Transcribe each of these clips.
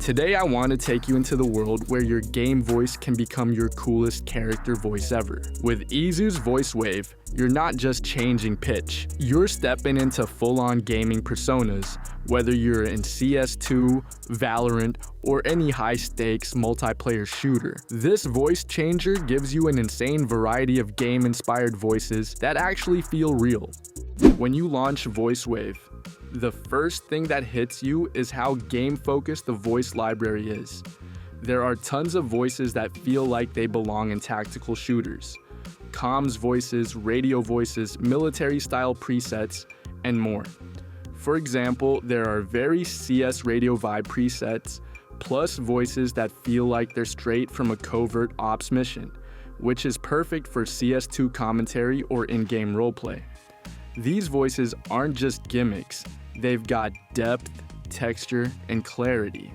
Today I want to take you into the world where your game voice can become your coolest character voice ever. With Izu's voice wave, you're not just changing pitch, you're stepping into full-on gaming personas, whether you're in CS2, Valorant, or any high-stakes multiplayer shooter. This voice changer gives you an insane variety of game-inspired voices that actually feel real. When you launch VoiceWave, the first thing that hits you is how game-focused the voice library is. There are tons of voices that feel like they belong in tactical shooters. Comms voices, radio voices, military-style presets, and more. For example, there are very CS radio vibe presets, plus voices that feel like they're straight from a covert ops mission, which is perfect for CS2 commentary or in-game roleplay. These voices aren't just gimmicks, they've got depth, texture, and clarity.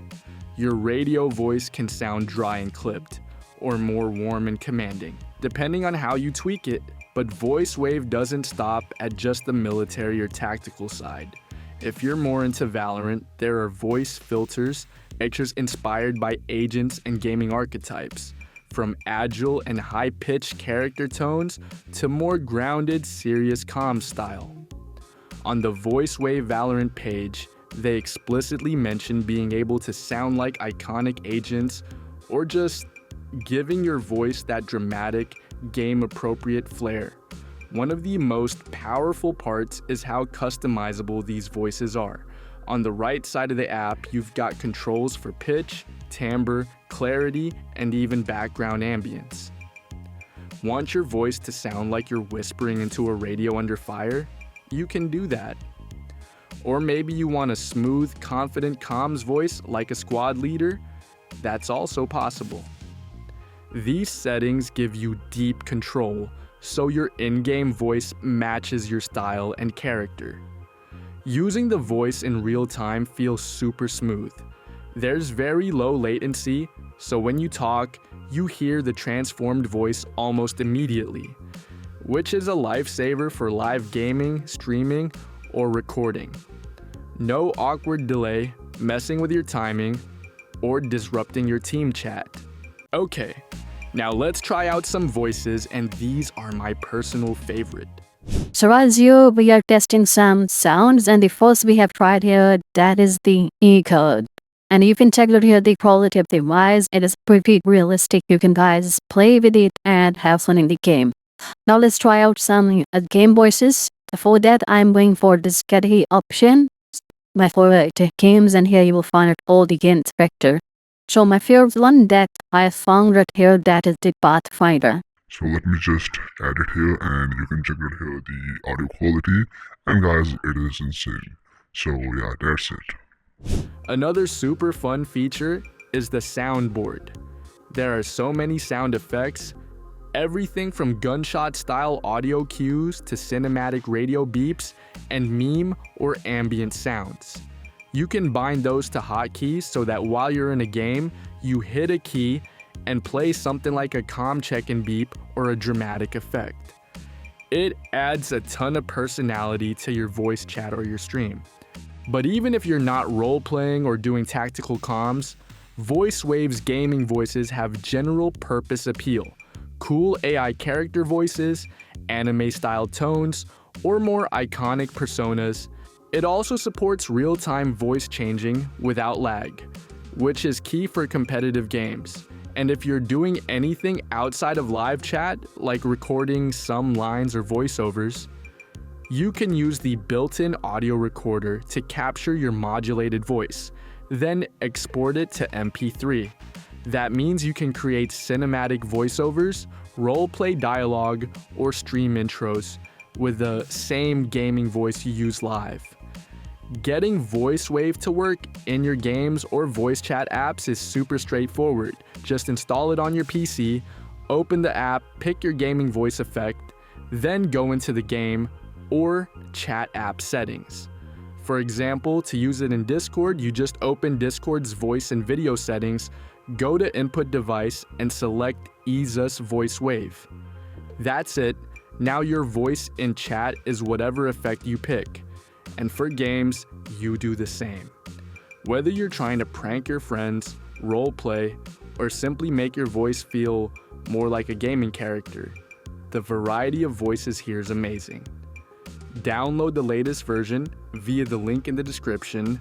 Your radio voice can sound dry and clipped, or more warm and commanding, depending on how you tweak it. But VoiceWave doesn't stop at just the military or tactical side. If you're more into Valorant, there are voice filters, extras inspired by agents and gaming archetypes, from agile and high-pitched character tones to more grounded, serious comm style. On the VoiceWave Valorant page, they explicitly mention being able to sound like iconic agents or just giving your voice that dramatic, game-appropriate flair. One of the most powerful parts is how customizable these voices are. On the right side of the app, you've got controls for pitch, timbre, clarity, and even background ambience. Want your voice to sound like you're whispering into a radio under fire? You can do that. Or maybe you want a smooth, confident comms voice like a squad leader? That's also possible. These settings give you deep control, so your in-game voice matches your style and character. Using the voice in real time feels super smooth. There's very low latency, so when you talk, you hear the transformed voice almost immediately, which is a lifesaver for live gaming, streaming, or recording. No awkward delay, messing with your timing, or disrupting your team chat. Okay, now let's try out some voices, and these are my personal favorite. So as you, we are testing some sounds, and the first we have tried here, that is the E code. And you can check out here the quality of the voice. It is pretty realistic. You can guys play with it and have fun in the game. Now let's try out some game voices. For that, I'm going for this category option. My favorite games, and here you will find it all the game inspector. So my favorite one that I found right here, that is the Pathfinder. So let me just add it here, and you can check it here, the audio quality, and guys, it is insane. So yeah, that's it. Another super fun feature is the soundboard. There are so many sound effects, everything from gunshot style audio cues to cinematic radio beeps and meme or ambient sounds. You can bind those to hotkeys so that while you're in a game, you hit a key and play something like a comm check-in beep or a dramatic effect. It adds a ton of personality to your voice chat or your stream. But even if you're not role-playing or doing tactical comms, VoiceWave's gaming voices have general purpose appeal. Cool AI character voices, anime-style tones, or more iconic personas. It also supports real-time voice changing without lag, which is key for competitive games. And if you're doing anything outside of live chat, like recording some lines or voiceovers, you can use the built-in audio recorder to capture your modulated voice, then export it to MP3. That means you can create cinematic voiceovers, roleplay dialogue, or stream intros with the same gaming voice you use live. Getting VoiceWave to work in your games or voice chat apps is super straightforward. Just install it on your PC, open the app, pick your gaming voice effect, then go into the game or chat app settings. For example, to use it in Discord, you just open Discord's voice and video settings, go to input device, and select Izu's VoiceWave. That's it. Now your voice in chat is whatever effect you pick. And for games, you do the same. Whether you're trying to prank your friends, roleplay, or simply make your voice feel more like a gaming character, the variety of voices here is amazing. Download the latest version via the link in the description,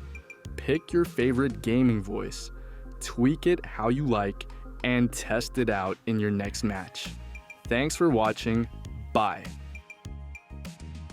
pick your favorite gaming voice, tweak it how you like, and test it out in your next match. Thanks for watching. Bye.